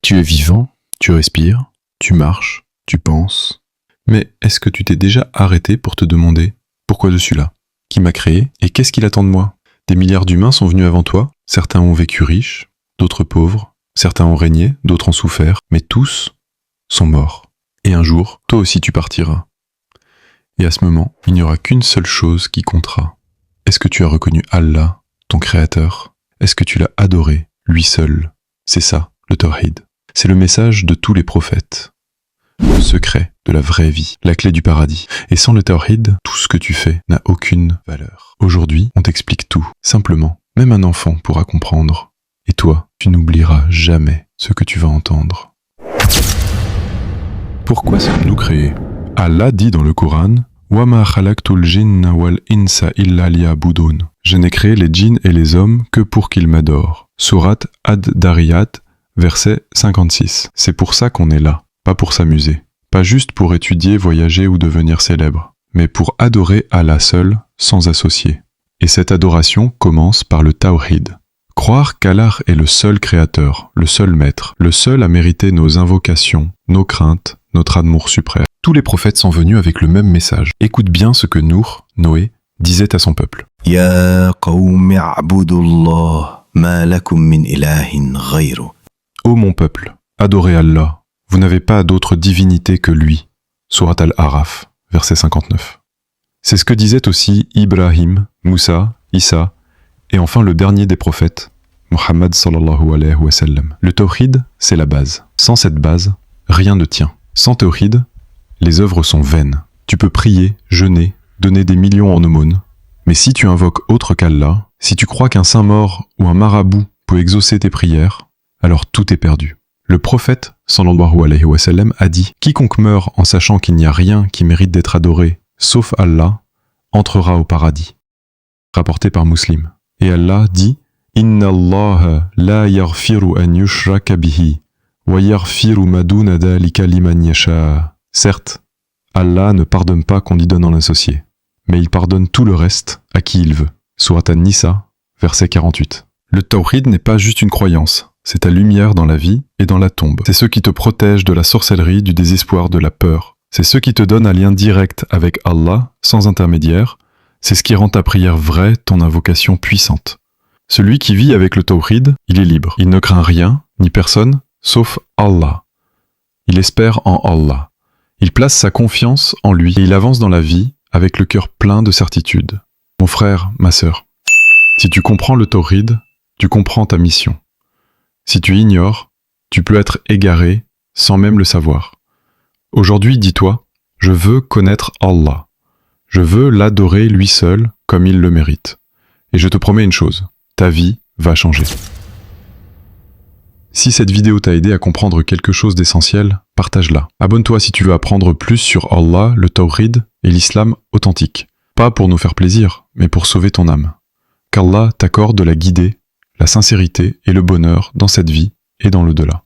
Tu es vivant, tu respires, tu marches, tu penses. Mais est-ce que tu t'es déjà arrêté pour te demander pourquoi je suis là? Qui m'a créé et qu'est-ce qu'il attend de moi? Des milliards d'humains sont venus avant toi, certains ont vécu riches, d'autres pauvres, certains ont régné, d'autres ont souffert, mais tous sont morts. Et un jour, toi aussi tu partiras. Et à ce moment, il n'y aura qu'une seule chose qui comptera. Est-ce que tu as reconnu Allah, ton créateur? Est-ce que tu l'as adoré, lui seul? C'est ça, le Tawhid. C'est le message de tous les prophètes. Le secret de la vraie vie, la clé du paradis. Et sans le Tawhid, tout ce que tu fais n'a aucune valeur. Aujourd'hui, on t'explique tout, simplement. Même un enfant pourra comprendre. Et toi, tu n'oublieras jamais ce que tu vas entendre. Pourquoi sommes-nous créés? Allah dit dans le Coran, وَمَا خَلَقْتُ الْجِنَّ وَالْإِنسَ إِلَّا لِيَعْبُدُونَ. Je n'ai créé les djinns et les hommes que pour qu'ils m'adorent. Sourate Ad-Dariyat, verset 56. C'est pour ça qu'on est là, pas pour s'amuser. Pas juste pour étudier, voyager ou devenir célèbre, mais pour adorer Allah seul, sans associé. Et cette adoration commence par le Tawhid. Croire qu'Allah est le seul créateur, le seul maître, le seul à mériter nos invocations, nos craintes, notre amour suprême. Tous les prophètes sont venus avec le même message. Écoute bien ce que Noé, disait à son peuple. Ya qawmi a'budullah ma lakum min ilahin ghayru. Ô mon peuple, adorez Allah. Vous n'avez pas d'autre divinité que lui. Sourate Al-Araf, verset 59. C'est ce que disaient aussi Ibrahim, Moussa, Issa, et enfin le dernier des prophètes, Muhammad sallallahu alayhi wa sallam. Le Tawhid, c'est la base. Sans cette base, rien ne tient. Sans Tawhid, les œuvres sont vaines. Tu peux prier, jeûner, donner des millions en aumônes, mais si tu invoques autre qu'Allah, si tu crois qu'un saint mort ou un marabout peut exaucer tes prières, alors tout est perdu. Le prophète, sallallahu alayhi wa sallam, a dit « Quiconque meurt en sachant qu'il n'y a rien qui mérite d'être adoré, sauf Allah, entrera au paradis. » Rapporté par Muslim. Et Allah dit « Inna Allah la yaghfiru an yushraka bihi, wa yaghfiru ma duna dhalika liman yasha. » Certes, Allah ne pardonne pas qu'on y donne en associé, mais il pardonne tout le reste à qui il veut. Sourate An-Nisa, verset 48. Le Tawhid n'est pas juste une croyance, c'est ta lumière dans la vie et dans la tombe. C'est ce qui te protège de la sorcellerie, du désespoir, de la peur. C'est ce qui te donne un lien direct avec Allah, sans intermédiaire. C'est ce qui rend ta prière vraie, ton invocation puissante. Celui qui vit avec le Tawhid, il est libre. Il ne craint rien, ni personne, sauf Allah. Il espère en Allah. Il place sa confiance en lui et il avance dans la vie avec le cœur plein de certitude. Mon frère, ma sœur, si tu comprends le Tawhid, tu comprends ta mission. Si tu ignores, tu peux être égaré sans même le savoir. Aujourd'hui, dis-toi, je veux connaître Allah. Je veux l'adorer lui seul comme il le mérite. Et je te promets une chose, ta vie va changer. Si cette vidéo t'a aidé à comprendre quelque chose d'essentiel, partage-la. Abonne-toi si tu veux apprendre plus sur Allah, le Tawhid et l'islam authentique. Pas pour nous faire plaisir, mais pour sauver ton âme. Qu'Allah t'accorde la guidée, la sincérité et le bonheur dans cette vie et dans l'au-delà.